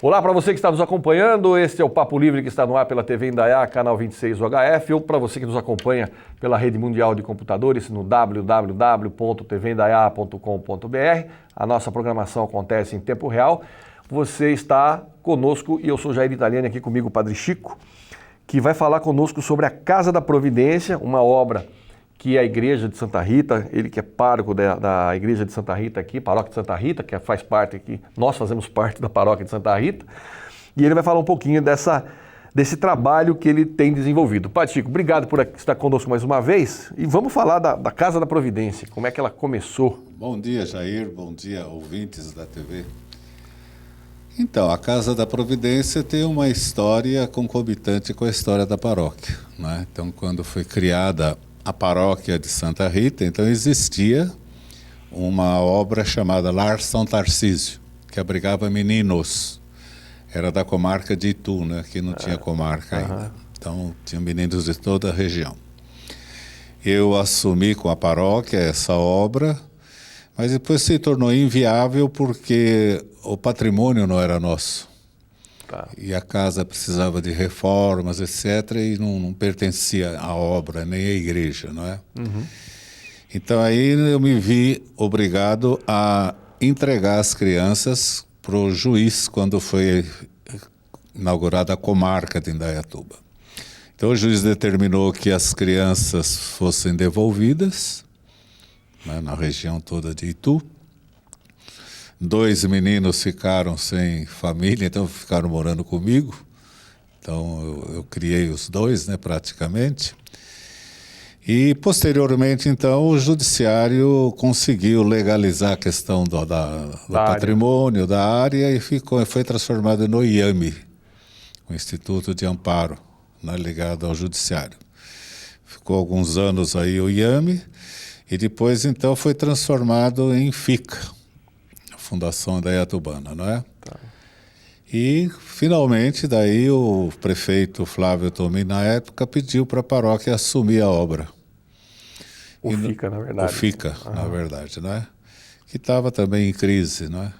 Olá para você que está nos acompanhando, este é o Papo Livre que está no ar pela TV Indaiá, canal 26 UHF, ou para você que nos acompanha pela Rede Mundial de Computadores no www.tvindaiá.com.br. A nossa programação acontece em tempo real. Você está conosco e eu sou Jair Italiani, aqui comigo o Padre Chico, que vai falar conosco sobre a Casa da Providência, uma obra que é a Igreja de Santa Rita, ele que é pároco da Igreja de Santa Rita aqui, Paróquia de Santa Rita, que faz parte aqui, nós fazemos parte da Paróquia de Santa Rita, e ele vai falar um pouquinho desse trabalho que ele tem desenvolvido. Padre Chico, obrigado por estar conosco mais uma vez, e vamos falar da Casa da Providência, como é que ela começou. Bom dia, Jair, bom dia, ouvintes da TV. Então, a Casa da Providência tem uma história concomitante com a história da paróquia, né? Então, quando foi criada a paróquia de Santa Rita, então existia uma obra chamada Lar São Tarcísio, que abrigava meninos. Era da comarca de Itu, né? Que não tinha comarca ainda. Então, tinha meninos de toda a região. Eu assumi com a paróquia essa obra, mas depois se tornou inviável porque o patrimônio não era nosso. Tá. E a casa precisava de reformas, etc., e não pertencia à obra, nem à igreja, não é? Uhum. Então aí eu me vi obrigado a entregar as crianças para o juiz quando foi inaugurada a comarca de Indaiatuba. Então o juiz determinou que as crianças fossem devolvidas, né, na região toda de Itu. 2 meninos ficaram sem família, então ficaram morando comigo. Então eu criei os 2, né, praticamente. E posteriormente, então, o judiciário conseguiu legalizar a questão do patrimônio, da área, e foi transformado no IAME, o Instituto de Amparo, né, ligado ao judiciário. Ficou alguns anos aí o IAME, e depois, então, foi transformado em FICA, Fundação Indaiatubana, não é? Tá. E, finalmente, daí o prefeito Flávio Tomin, na época, pediu para a paróquia assumir a obra. FICA, na verdade. O FICA, na verdade, não é? Que estava também em crise, não é?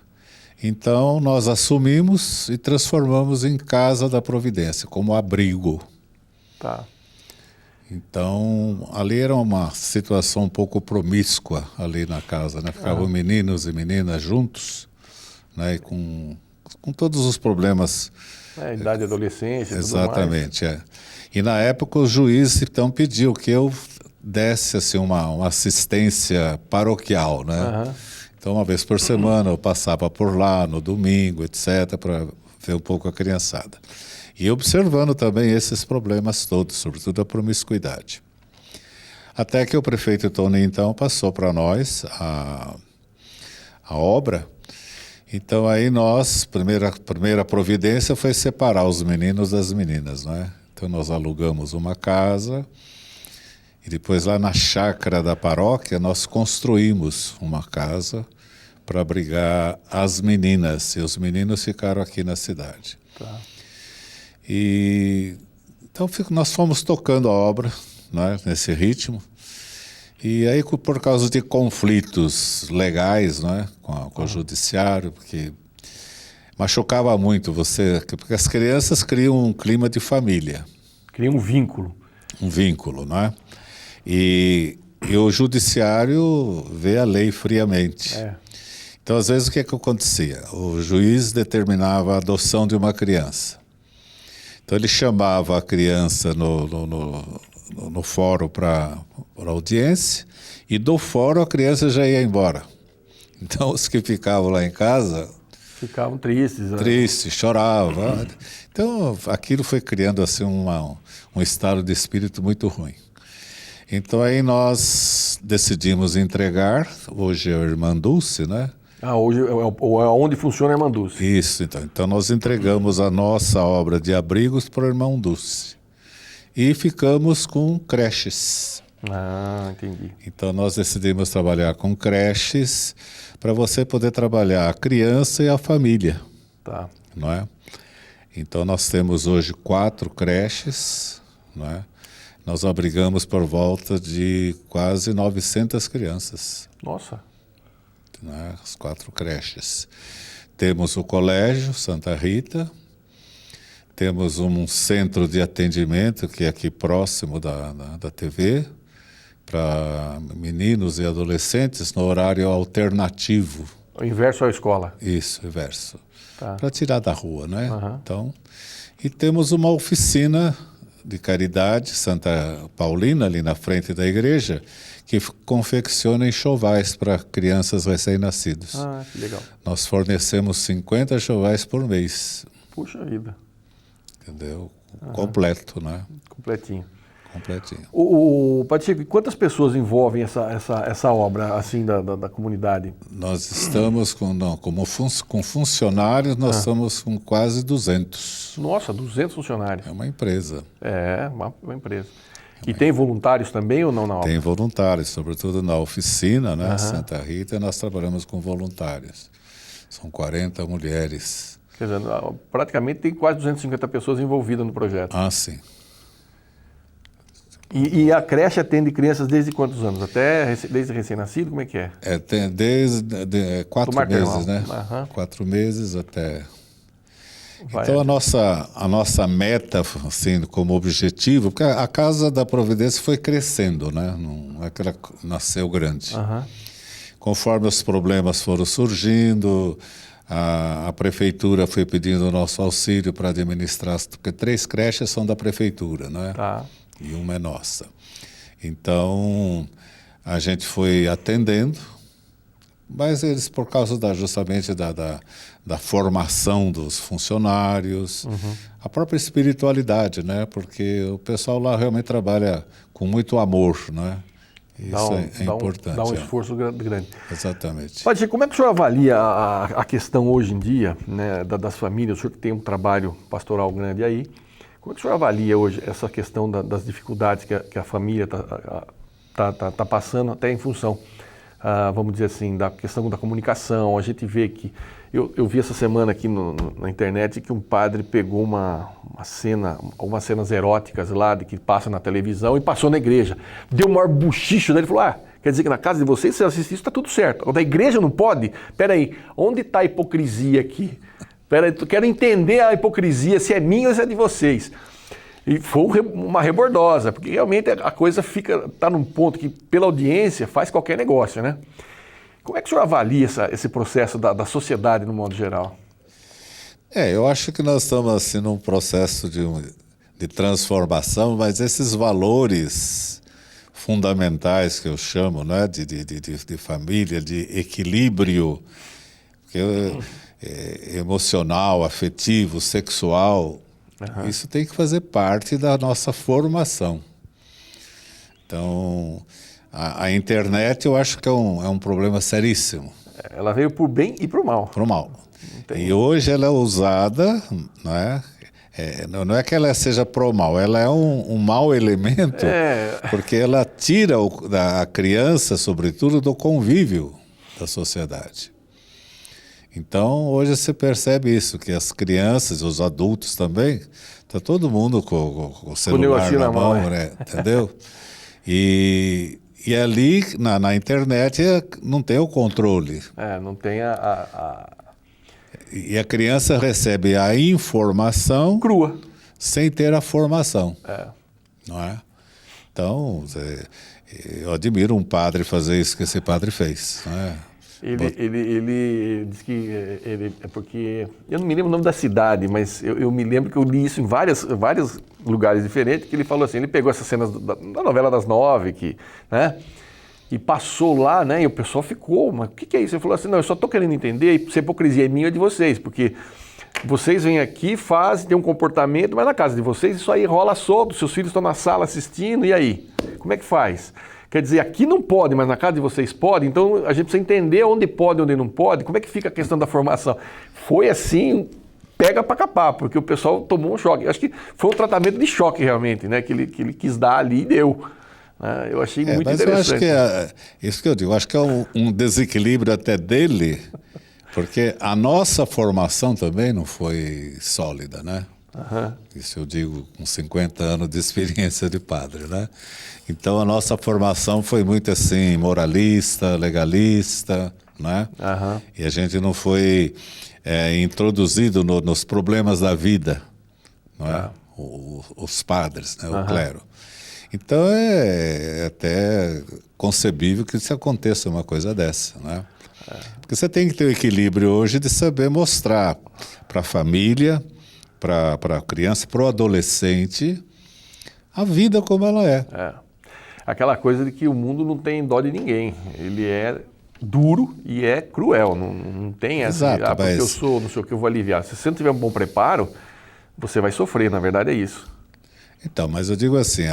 Então, nós assumimos e transformamos em Casa da Providência, como abrigo. Tá. Então, ali era uma situação um pouco promíscua ali na casa, né? Ficavam meninos e meninas juntos, né? E com todos os problemas. Idade de adolescência, exatamente, tudo mais. E na época o juiz então pediu que eu desse assim, uma assistência paroquial, né? Então, uma vez por semana eu passava por lá, no domingo, etc., para ver um pouco a criançada. E observando também esses problemas todos, sobretudo a promiscuidade. Até que o prefeito Tony, então, passou para nós a obra. Então, aí nós, primeira providência foi separar os meninos das meninas, não é? Então, nós alugamos uma casa e depois lá na chácara da paróquia nós construímos uma casa para abrigar as meninas, e os meninos ficaram aqui na cidade. Tá. E então nós fomos tocando a obra, né, nesse ritmo, e aí por causa de conflitos legais, né, com o judiciário, porque machucava muito porque as crianças criam um clima de família. Criam um vínculo. Um vínculo, não é? E o judiciário vê a lei friamente. Então, às vezes, o que acontecia? O juiz determinava a adoção de uma criança. Então ele chamava a criança no fórum para audiência, e do fórum a criança já ia embora. Então os que ficavam lá em casa ficavam tristes, né? Tristes, choravam. Então aquilo foi criando assim um estado de espírito muito ruim. Então aí nós decidimos entregar, hoje é a Irmã Dulce, né? Hoje é onde funciona a Irmã Dulce. Isso, então nós entregamos a nossa obra de abrigos para o Irmão Dulce. E ficamos com creches. Entendi. Então nós decidimos trabalhar com creches para você poder trabalhar a criança e a família. Tá. Não é? Então nós temos hoje 4 creches, não é? Nós abrigamos por volta de quase 900 crianças. Nossa! Né? As 4 creches. temos o Colégio Santa Rita, temos um centro de atendimento que é aqui próximo da TV, para meninos e adolescentes no horário alternativo. O inverso à escola. Isso, inverso. Tá. Para tirar da rua, né? Uhum. Então, e temos uma oficina de caridade, Santa Paulina, ali na frente da igreja, que confecciona enxovais para crianças recém-nascidos. Ah, que legal. Nós fornecemos 50 enxovais por mês. Puxa vida. Entendeu? Completo, né? Completinho. Completinho. Padre Chico, quantas pessoas envolvem essa obra assim da comunidade? Nós estamos com funcionários, nós estamos com quase 200. Nossa, 200 funcionários. É uma empresa. É, uma empresa. E tem voluntários também ou não na obra? Tem voluntários, sobretudo na oficina, né? Santa Rita, nós trabalhamos com voluntários. São 40 mulheres. Quer dizer, praticamente tem quase 250 pessoas envolvidas no projeto. Ah, sim. E a creche atende crianças desde quantos anos? Desde recém-nascido? Como é que é? Tem desde 4 meses, né? 4 meses até... Então a nossa meta, assim, como objetivo, porque a Casa da Providência foi crescendo, né? Não é que ela nasceu grande. Conforme os problemas foram surgindo, a prefeitura foi pedindo o nosso auxílio para administrar, porque 3 creches são da prefeitura, né? Tá. E uma é nossa. Então, a gente foi atendendo, mas eles, por causa justamente da formação dos funcionários, a própria espiritualidade, né? Porque o pessoal lá realmente trabalha com muito amor, né? Isso é importante. Dá um esforço grande. Exatamente. Padre Chico, como é que o senhor avalia a questão hoje em dia, né, das famílias? O senhor que tem um trabalho pastoral grande aí, como é que o senhor avalia hoje essa questão das dificuldades que a família está passando, até em função, vamos dizer assim, da questão da comunicação? A gente vê que... Eu vi essa semana aqui na internet que um padre pegou algumas cenas eróticas lá, que passa na televisão, e passou na igreja. Deu o maior buchicho dele e falou, quer dizer que na casa de vocês, se você assistir isso, está tudo certo. Da igreja não pode? Peraí, onde está a hipocrisia aqui? Peraí, eu quero entender a hipocrisia, se é minha ou se é de vocês. E foi uma rebordosa, porque realmente a coisa está num ponto que, pela audiência, faz qualquer negócio, né? Como é que o senhor avalia esse processo da sociedade no modo geral? Eu acho que nós estamos assim, num processo de transformação, mas esses valores fundamentais que eu chamo, né, de família, de equilíbrio emocional, afetivo, sexual, isso tem que fazer parte da nossa formação. Então... A internet eu acho que é um problema seríssimo. Ela veio para o bem e para o mal. Para o mal. E hoje ela é usada, não é que ela seja pro mal, ela é um mau elemento, porque ela tira a criança, sobretudo, do convívio da sociedade. Então, hoje você percebe isso, que as crianças, os adultos também, está todo mundo com o celular na mão, né? Entendeu? E ali, na internet, não tem o controle. Não tem E a criança recebe a informação... crua. Sem ter a formação. Não é? Então, eu admiro um padre fazer isso que esse padre fez. Não é? Ele diz que é porque... Eu não me lembro o nome da cidade, mas eu me lembro que eu li isso em vários lugares diferentes, que ele falou assim, ele pegou essas cenas da novela das 9, né, e passou lá, né, e o pessoal ficou, mas o que é isso? Ele falou assim, não, eu só estou querendo entender se a hipocrisia é minha ou de vocês, porque vocês vêm aqui, fazem, tem um comportamento, mas na casa de vocês isso aí rola solto, seus filhos estão na sala assistindo, e aí? Como é que faz? Quer dizer, aqui não pode, mas na casa de vocês pode, então a gente precisa entender onde pode e onde não pode, como é que fica a questão da formação. Foi assim, pega para capar, porque o pessoal tomou um choque. Eu acho que foi um tratamento de choque realmente, né, que ele quis dar ali e deu. Eu achei muito interessante. Eu acho que isso que eu digo, acho que é um desequilíbrio até dele, porque a nossa formação também não foi sólida, né? Isso eu digo com 50 anos de experiência de padre, né? Então a nossa formação foi muito assim, moralista, legalista, né? E a gente não foi introduzido nos problemas da vida, não é? Os padres, né? O clero. Então é até concebível que isso aconteça uma coisa dessa, né? Porque você tem que ter o equilíbrio hoje de saber mostrar para a família, para a criança, para o adolescente, a vida como ela é. Aquela coisa de que o mundo não tem dó de ninguém. Ele é duro e é cruel. Não tem essa. Exato, Porque eu sou, não sei o que, eu vou aliviar. Se você não tiver um bom preparo, você vai sofrer. Na verdade é isso. Então, mas eu digo assim,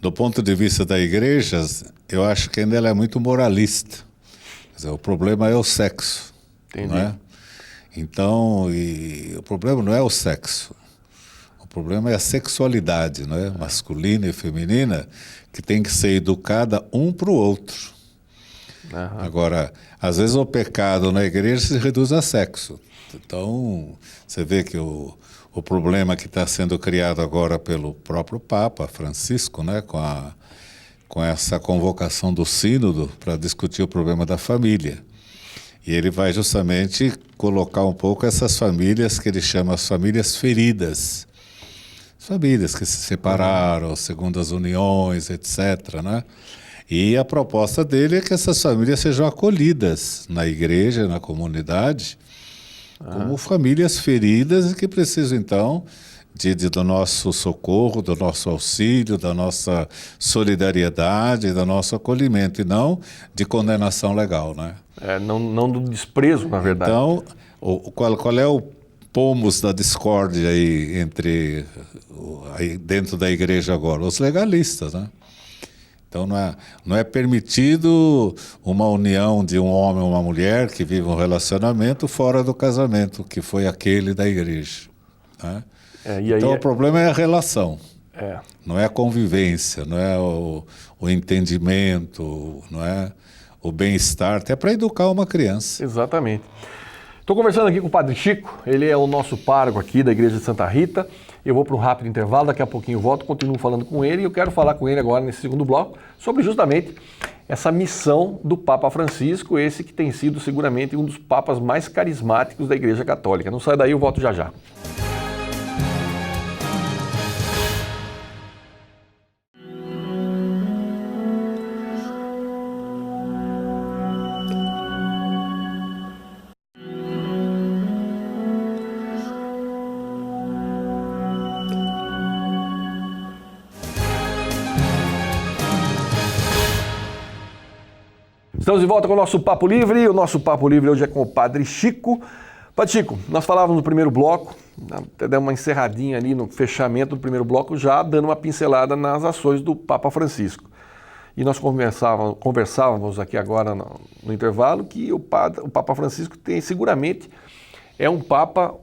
do ponto de vista da igreja, eu acho que ainda ela é muito moralista. Quer dizer, o problema é o sexo. Entendi. Não é? Então, o problema não é o sexo. O problema é a sexualidade, não é? Masculina e feminina, que tem que ser educada um para o outro. Agora, às vezes o pecado na igreja se reduz a sexo. Então, você vê que o problema que está sendo criado agora pelo próprio Papa Francisco, né, com essa convocação do sínodo para discutir o problema da família. E ele vai justamente colocar um pouco essas famílias que ele chama as famílias feridas. Famílias que se separaram, segundo as uniões, etc., né? E a proposta dele é que essas famílias sejam acolhidas na igreja, na comunidade, como famílias feridas e que precisam, então, do nosso socorro, do nosso auxílio, da nossa solidariedade, do nosso acolhimento, e não de condenação legal, né? Não do desprezo, na verdade. Então, qual é o pomos da discórdia aí dentro da igreja agora? Os legalistas, né? Então não é permitido uma união de um homem e uma mulher que vivem um relacionamento fora do casamento, que foi aquele da igreja, né? Então o problema é a relação, não é a convivência, não é o entendimento, não é o bem-estar, até para educar uma criança. Exatamente. Estou conversando aqui com o Padre Chico, ele é o nosso pároco aqui da Igreja de Santa Rita. Eu vou para um rápido intervalo, daqui a pouquinho eu volto, continuo falando com ele e eu quero falar com ele agora nesse segundo bloco sobre justamente essa missão do Papa Francisco, esse que tem sido seguramente um dos papas mais carismáticos da Igreja Católica. Não sai daí, eu volto já já. Estamos de volta com o nosso Papo Livre. O nosso Papo Livre hoje é com o Padre Chico. Padre Chico, nós falávamos no primeiro bloco, até deu uma encerradinha ali no fechamento do primeiro bloco, já dando uma pincelada nas ações do Papa Francisco. E nós conversávamos aqui agora no intervalo que o Papa Francisco seguramente é um Papa,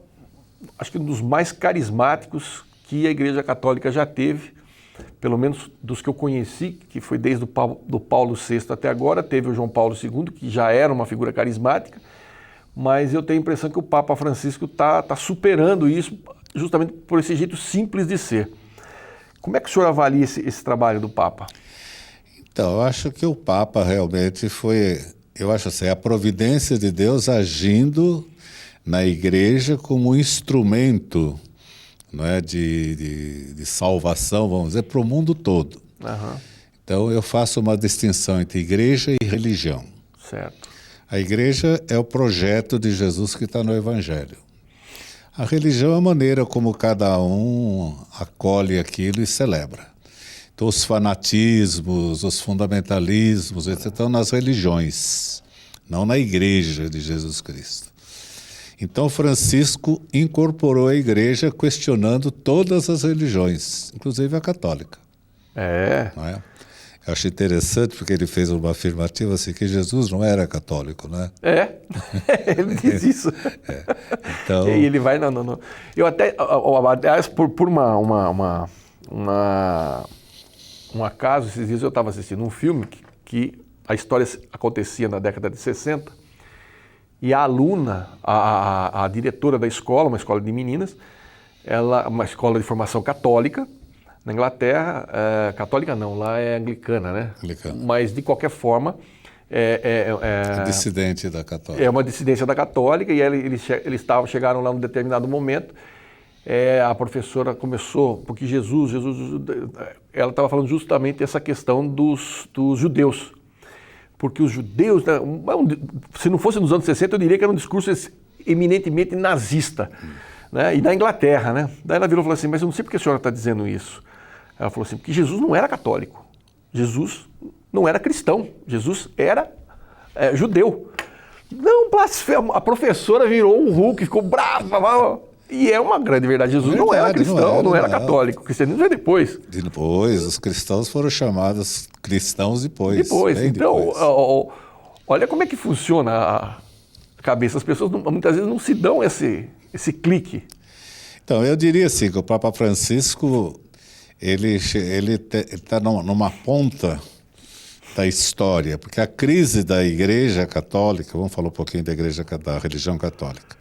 acho que um dos mais carismáticos que a Igreja Católica já teve, pelo menos dos que eu conheci, que foi desde do Paulo VI até agora. Teve o João Paulo II, que já era uma figura carismática, mas eu tenho a impressão que o Papa Francisco está superando isso justamente por esse jeito simples de ser. Como é que o senhor avalia esse trabalho do Papa? Então, eu acho que o Papa realmente a providência de Deus agindo na Igreja como um instrumento, não é, de salvação, vamos dizer, para o mundo todo. Então eu faço uma distinção entre igreja e religião. Certo. A igreja é o projeto de Jesus que está no Evangelho. A religião é a maneira como cada um acolhe aquilo e celebra. Então os fanatismos, os fundamentalismos, etc., estão nas religiões, não na igreja de Jesus Cristo. Então Francisco incorporou a igreja questionando todas as religiões, inclusive a católica. Não é? Eu acho interessante porque ele fez uma afirmativa assim, que Jesus não era católico, né? Ele diz isso. Então... E ele vai, não. Eu até, aliás, por um acaso, esses dias eu estava assistindo um filme que a história acontecia na década de 60, e a aluna, a diretora da escola, uma escola de meninas, uma escola de formação católica, na Inglaterra, católica não, lá é anglicana, né? Anglicana. Mas, de qualquer forma, dissidente da Católica. É uma dissidência da Católica, e eles chegaram lá num determinado momento. A professora começou, porque ela estava falando justamente essa questão dos judeus. Porque os judeus, se não fosse nos anos 60, eu diria que era um discurso eminentemente nazista, né? E da Inglaterra, né? Daí ela virou e falou assim, mas eu não sei porque a senhora está dizendo isso. Ela falou assim, porque Jesus não era católico, Jesus não era cristão, Jesus era judeu. Não, blasfemo. A professora virou um Hulk, ficou brava. E é uma grande verdade, Jesus não era cristão, não era católico. O cristianismo veio depois. Depois, os cristãos foram chamados cristãos depois. Então, olha como é que funciona a cabeça. As pessoas muitas vezes não se dão esse clique. Então, eu diria assim, que o Papa Francisco, ele está numa ponta da história, porque a crise da Igreja Católica, vamos falar um pouquinho da religião católica.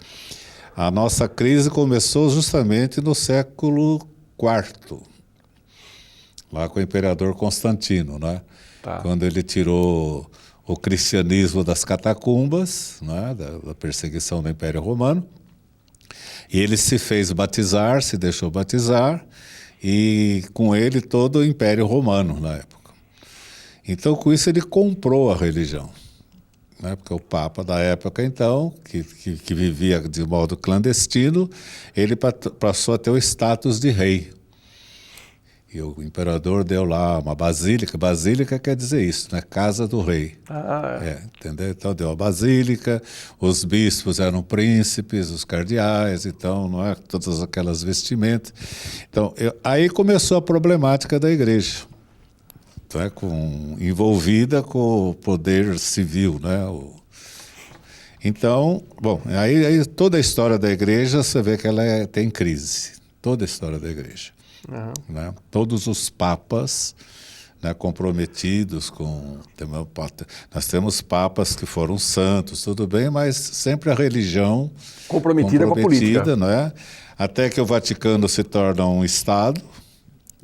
A nossa crise começou justamente no século IV, lá com o imperador Constantino, né? Tá. Quando ele tirou o cristianismo das catacumbas, né? da perseguição do Império Romano, e ele se fez batizar, se deixou batizar, e com ele todo o Império Romano na época. Então, com isso, ele comprou a religião. Porque o Papa da época, então, que vivia de modo clandestino, ele passou a ter o status de rei. E o imperador deu lá uma basílica. Basílica quer dizer isso, né? Casa do rei. Entendeu? Então deu a basílica, os bispos eram príncipes, os cardeais, então, não é? Todas aquelas vestimentas. Então, aí começou a problemática da igreja. Envolvida com o poder civil, né? Então, bom, aí toda a história da igreja, você vê que ela tem crise. Toda a história da igreja. Uhum. Né? Todos os papas, né, comprometidos com... Nós temos papas que foram santos, tudo bem, mas sempre a religião comprometida com a política. Não é? Até que o Vaticano se torna um Estado,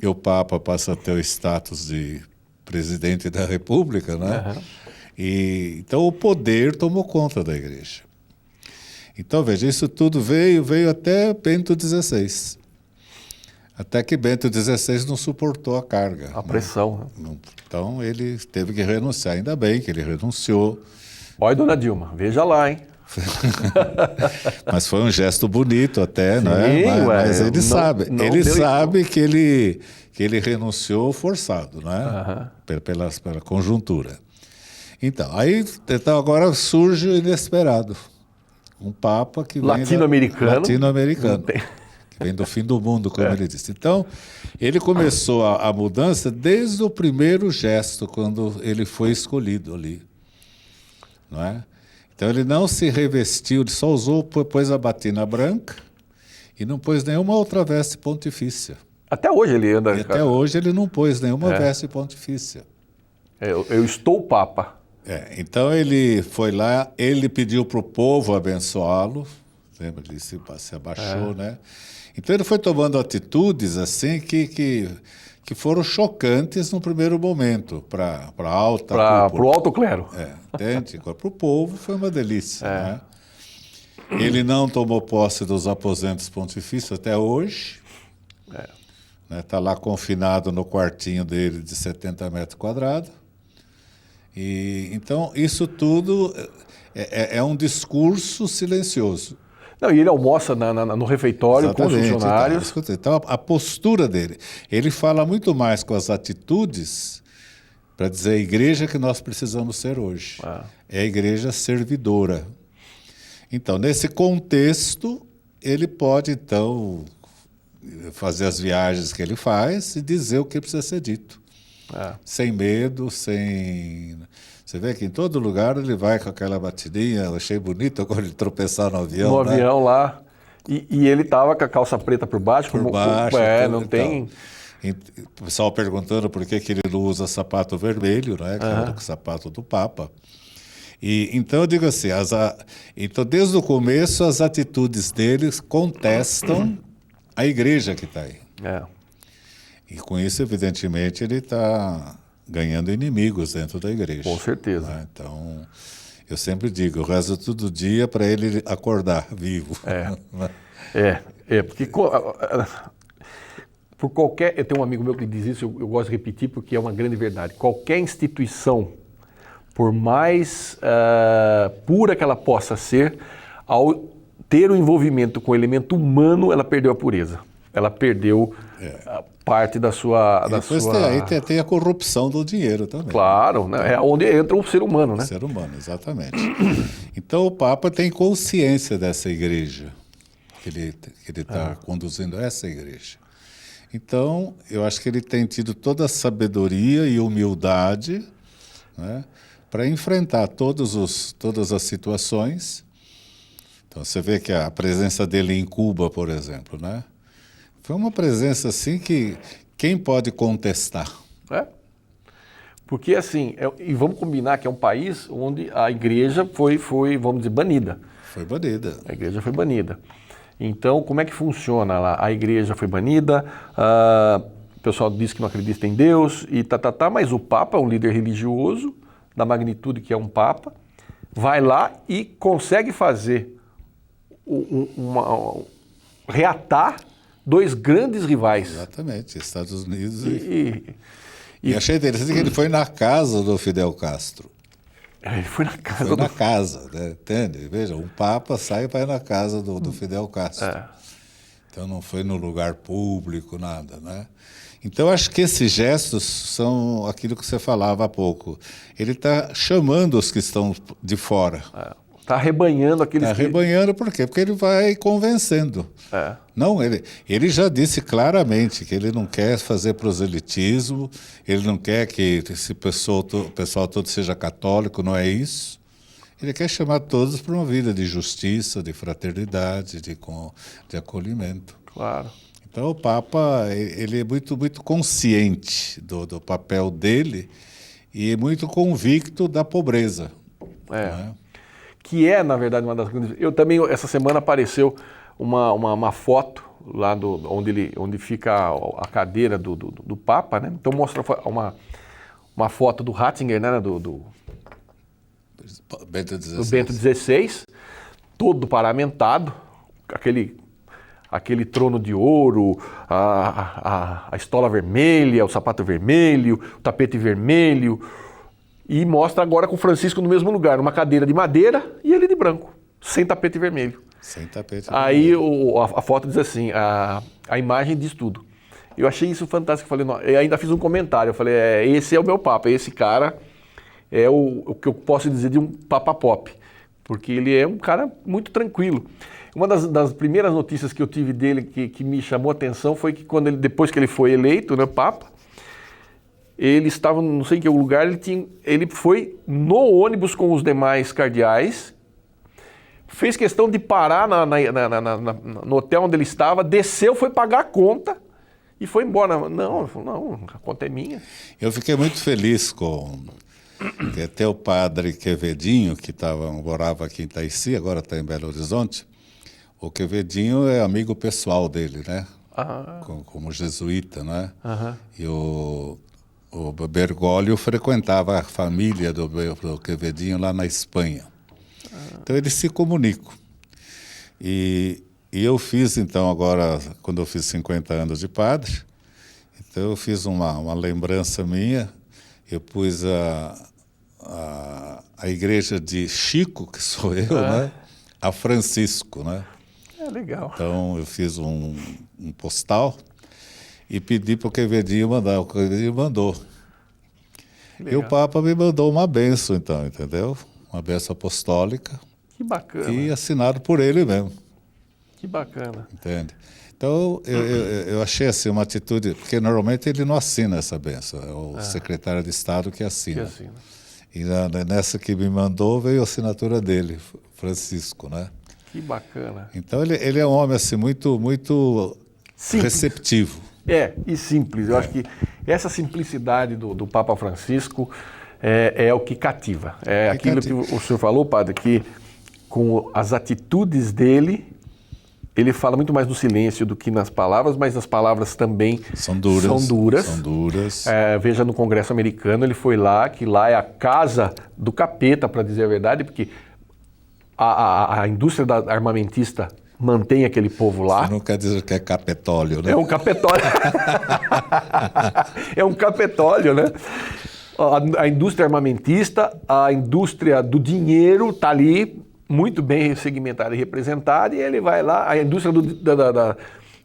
e o Papa passa a ter o status de presidente da República, né? Uhum. Então o poder tomou conta da igreja. Então, veja, isso tudo veio até Bento XVI. Até que Bento XVI não suportou a carga. A pressão. Né? Então ele teve que renunciar. Ainda bem que ele renunciou. Olha, dona Dilma, veja lá, hein? Mas foi um gesto bonito até, sim, né? Mas ele não sabe que ele renunciou forçado, né? Uhum. Pela conjuntura. Então agora surge o inesperado. Um Papa que vem latino-americano, que vem do fim do mundo, como ele disse. Então, ele começou a mudança desde o primeiro gesto, quando ele foi escolhido ali, não é? Então ele não se revestiu, ele só pôs a batina branca e não pôs nenhuma outra veste pontifícia. Até hoje ele anda... E até hoje ele não pôs nenhuma veste pontifícia. Eu estou Papa. Então ele foi lá, ele pediu para o povo abençoá-lo, lembra, ele se abaixou, né? Então ele foi tomando atitudes assim que foram chocantes no primeiro momento, para a alta cúpula. Para o alto clero. Entende? Para o povo foi uma delícia. Né? Ele não tomou posse dos aposentos pontifícios até hoje. Está lá confinado no quartinho dele de 70 metros quadrados. Então, isso tudo é um discurso silencioso. Não, e ele almoça no refeitório. Exatamente, com os funcionários. Então, a postura dele. Ele fala muito mais com as atitudes para dizer a igreja que nós precisamos ser hoje. É a igreja servidora. Então, nesse contexto, ele pode, então, fazer as viagens que ele faz e dizer o que precisa ser dito. Sem medo, sem... Você vê que em todo lugar ele vai com aquela batidinha, eu achei bonito quando ele tropeçar no avião. No avião lá. E ele tava com a calça preta por baixo. Por baixo. Não tem... O pessoal perguntando por que ele não usa sapato vermelho, né? Que é o sapato do Papa. Então eu digo assim, então desde o começo as atitudes deles contestam a igreja que está aí. E com isso, evidentemente, ele está ganhando inimigos dentro da igreja. Com certeza. Né? Então, eu sempre digo, eu rezo todo dia para ele acordar vivo. Porque por qualquer... Eu tenho um amigo meu que diz isso, eu gosto de repetir porque é uma grande verdade. Qualquer instituição, por mais pura que ela possa ser, ao ter o envolvimento com o elemento humano, ela perdeu a pureza. Ela perdeu parte da sua... Aí tem a corrupção do dinheiro também. Claro, né? É onde entra o ser humano, né? O ser humano, exatamente. Então o Papa tem consciência dessa igreja, que ele está conduzindo essa igreja. Então, eu acho que ele tem tido toda a sabedoria e humildade, né, para enfrentar todas as situações. Então, você vê que a presença dele em Cuba, por exemplo, né, foi uma presença assim que quem pode contestar? Porque, assim, e vamos combinar que é um país onde a igreja foi vamos dizer, banida. Foi banida. A igreja foi banida. Então, como é que funciona lá? A igreja foi banida, o pessoal diz que não acredita em Deus, mas o Papa é um líder religioso, da magnitude que é um Papa, vai lá e consegue fazer reatar dois grandes rivais. Exatamente, Estados Unidos e achei interessante que ele foi na casa do Fidel Castro. Ele foi na casa Foi na casa, né? Entende? Veja, um Papa sai e vai na casa do Fidel Castro. Então não foi no lugar público, nada, né? Então acho que esses gestos são aquilo que você falava há pouco. Ele está chamando os que estão de fora. Está arrebanhando aqueles que... Está arrebanhando por quê? Porque ele vai convencendo. Não, ele já disse claramente que ele não quer fazer proselitismo, ele não quer que esse pessoal todo seja católico, não é isso. Ele quer chamar todos para uma vida de justiça, de fraternidade, de acolhimento. Claro. Então o Papa ele é muito, muito consciente do papel dele e muito convicto da pobreza. Né? Que é, na verdade, uma das grandes... Eu também, essa semana apareceu uma foto lá onde fica a cadeira do Papa, né? Então mostra uma foto do Ratzinger, né? Do Bento XVI, todo paramentado, aquele trono de ouro, a estola vermelha, o sapato vermelho, o tapete vermelho, e mostra agora com Francisco no mesmo lugar, uma cadeira de madeira e ele de branco, sem tapete vermelho. Sem tapete Aí a foto diz assim, a imagem diz tudo. Eu achei isso fantástico, falei, não, eu ainda fiz um comentário, eu falei, esse é o meu Papa, esse cara é o que eu posso dizer de um Papa Pop, porque ele é um cara muito tranquilo. Uma das primeiras notícias que eu tive dele que me chamou a atenção foi que depois que ele foi eleito, né, Papa, ele estava, não sei em que lugar, ele foi no ônibus com os demais cardeais, fez questão de parar no hotel onde ele estava, desceu, foi pagar a conta e foi embora. Não, a conta é minha. Eu fiquei muito feliz que até o padre Quevedinho, que morava aqui em Itaici, agora está em Belo Horizonte. O Quevedinho é amigo pessoal dele, né? Como jesuíta, né? E o Bergoglio frequentava a família do Quevedinho lá na Espanha. Então eles se comunicam. E eu fiz, então, agora, quando eu fiz 50 anos de padre, então eu fiz uma lembrança minha, eu pus a igreja de Chico, que sou eu, né? A Francisco, né? Legal. Então eu fiz um postal e pedi para o Quevedinho mandar. O Quevedinho mandou. Legal. E o Papa me mandou uma bênção, então, entendeu? Uma bênção apostólica. Que bacana. E assinado por ele mesmo. Que bacana. Entende? Então, eu achei assim uma atitude, porque normalmente ele não assina essa bênção, é o secretário de Estado que assina. E nessa que me mandou veio a assinatura dele, Francisco, né? Que bacana. Então ele é um homem assim muito, muito receptivo. E simples. Eu acho que essa simplicidade do Papa Francisco é o que cativa. Que o senhor falou, padre, que com as atitudes dele, ele fala muito mais no silêncio do que nas palavras, mas as palavras também são duras. São duras. Veja no Congresso americano, ele foi lá, que lá é a casa do capeta, para dizer a verdade, porque a indústria armamentista mantém aquele povo lá. Isso não quer dizer que é capetóleo, né? É um capetóleo. É um capetóleo, né? A indústria armamentista, a indústria do dinheiro está ali muito bem segmentada e representada, e ele vai lá, a indústria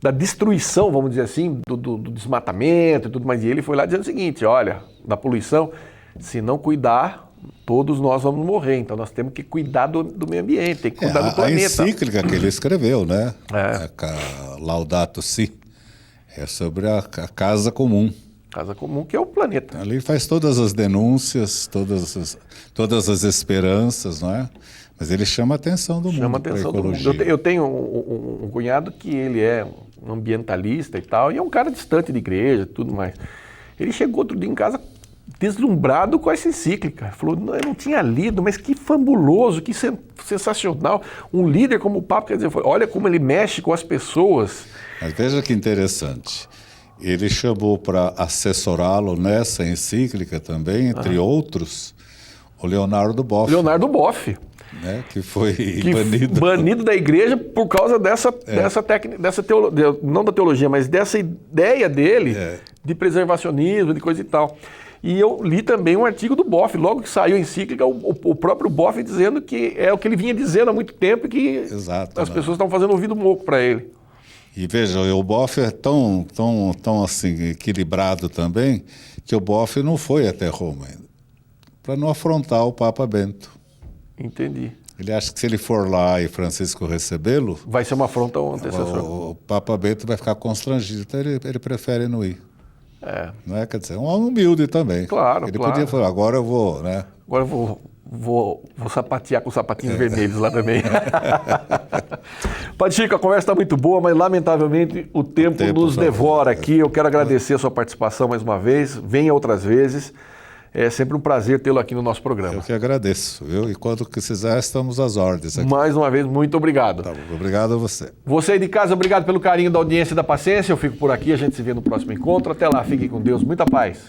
da destruição, vamos dizer assim, do desmatamento e tudo mais, e ele foi lá dizendo o seguinte, olha, da poluição, se não cuidar, todos nós vamos morrer, então nós temos que cuidar do meio ambiente, tem que cuidar do planeta. A encíclica que ele escreveu, né? Laudato Si, é sobre a casa comum. Casa comum, que é o planeta. Ali faz todas as denúncias, todas as esperanças, não é? Mas ele chama a atenção do mundo. Chama a atenção do mundo. Eu tenho um cunhado que ele é um ambientalista e tal, e é um cara distante de igreja e tudo mais. Ele chegou outro dia em casa deslumbrado com essa encíclica. Falou, eu não tinha lido, mas que fabuloso, que sensacional. Um líder como o Papa, quer dizer, olha como ele mexe com as pessoas. Mas veja que interessante. Ele chamou para assessorá-lo nessa encíclica também, entre outros, o Leonardo Boff. Leonardo Boff. Né, que foi banido. Banido da igreja por causa dessa técnica, não da teologia, mas dessa ideia dele de preservacionismo, de coisa e tal. E eu li também um artigo do Boff, logo que saiu a encíclica, o próprio Boff dizendo que é o que ele vinha dizendo há muito tempo e que as pessoas estão fazendo ouvido moco para ele. E veja, o Boff é tão assim, equilibrado também, que o Boff não foi até Roma ainda, para não afrontar o Papa Bento. Entendi. Ele acha que se ele for lá e Francisco recebê-lo... vai ser uma afronta ao antecessor. O Papa Bento vai ficar constrangido, então ele prefere não ir. Não é? Quer dizer, um homem humilde também. Claro, ele podia falar, agora eu vou, né? Agora eu vou sapatear com os sapatinhos vermelhos lá também. Padre Chico, a conversa está muito boa, mas lamentavelmente o tempo nos devora aqui. Eu quero agradecer a sua participação mais uma vez. Venha outras vezes. É sempre um prazer tê-lo aqui no nosso programa. Eu que agradeço, viu? E quando precisar, estamos às ordens aqui. Mais uma vez, muito obrigado. Tá bom, obrigado a você. Você aí de casa, obrigado pelo carinho da audiência e da paciência. Eu fico por aqui, a gente se vê no próximo encontro. Até lá, fique com Deus. Muita paz.